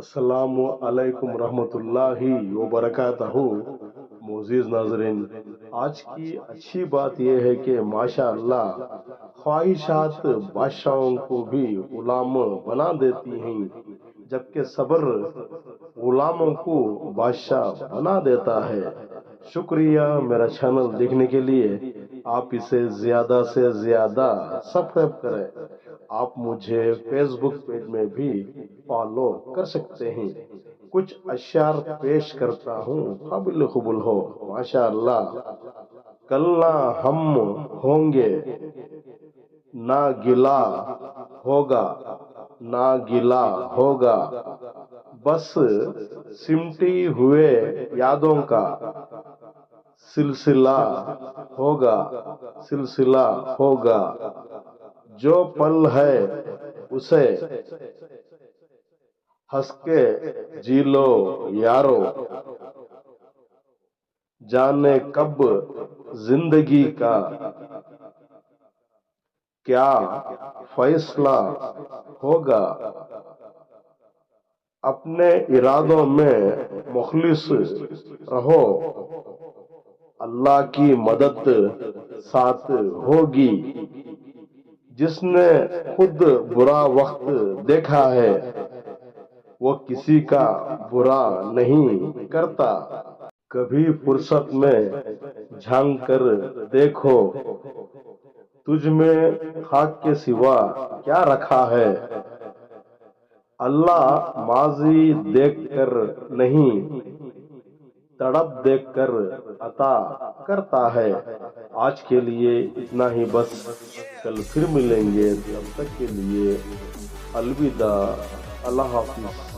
السلام علیکم ورحمۃ اللہ وبرکاتہ۔ معزز ناظرین، آج کی اچھی بات یہ ہے کہ ماشاء اللہ خواہشات بادشاہوں کو بھی غلام بنا دیتی ہیں، جبکہ صبر غلاموں کو بادشاہ بنا دیتا ہے۔ شکریہ میرا چینل دیکھنے کے لیے۔ آپ اسے زیادہ سے زیادہ سبسکرائب کریں۔ آپ مجھے فیس بک پیج میں بھی فالو کر سکتے ہیں۔ کچھ اشعار پیش کرتا ہوں، قابل قبول ہو ماشاء اللہ۔ کل نہ ہم ہوں گے، نہ گلا ہوگا، نہ گلا ہوگا، بس سمٹی ہوئے یادوں کا سلسلہ ہوگا، سلسلہ ہوگا۔ جو پل ہے اسے ہنس کے جی لو یارو، جانے کب زندگی کا کیا فیصلہ ہوگا۔ اپنے ارادوں میں مخلص رہو، اللہ کی مدد ساتھ ہوگی۔ جس نے خود برا وقت دیکھا ہے وہ کسی کا برا نہیں کرتا۔ کبھی فرصت میں جھانک کر دیکھو، تجھ میں خاک کے سوا کیا رکھا ہے۔ اللہ ماضی دیکھ کر نہیں، تڑپ دیکھ کر عطا کرتا ہے۔ آج کے لیے اتنا ہی بس، کل پھر ملیں گے، تب تک کے لیے الوداع، اللہ حافظ۔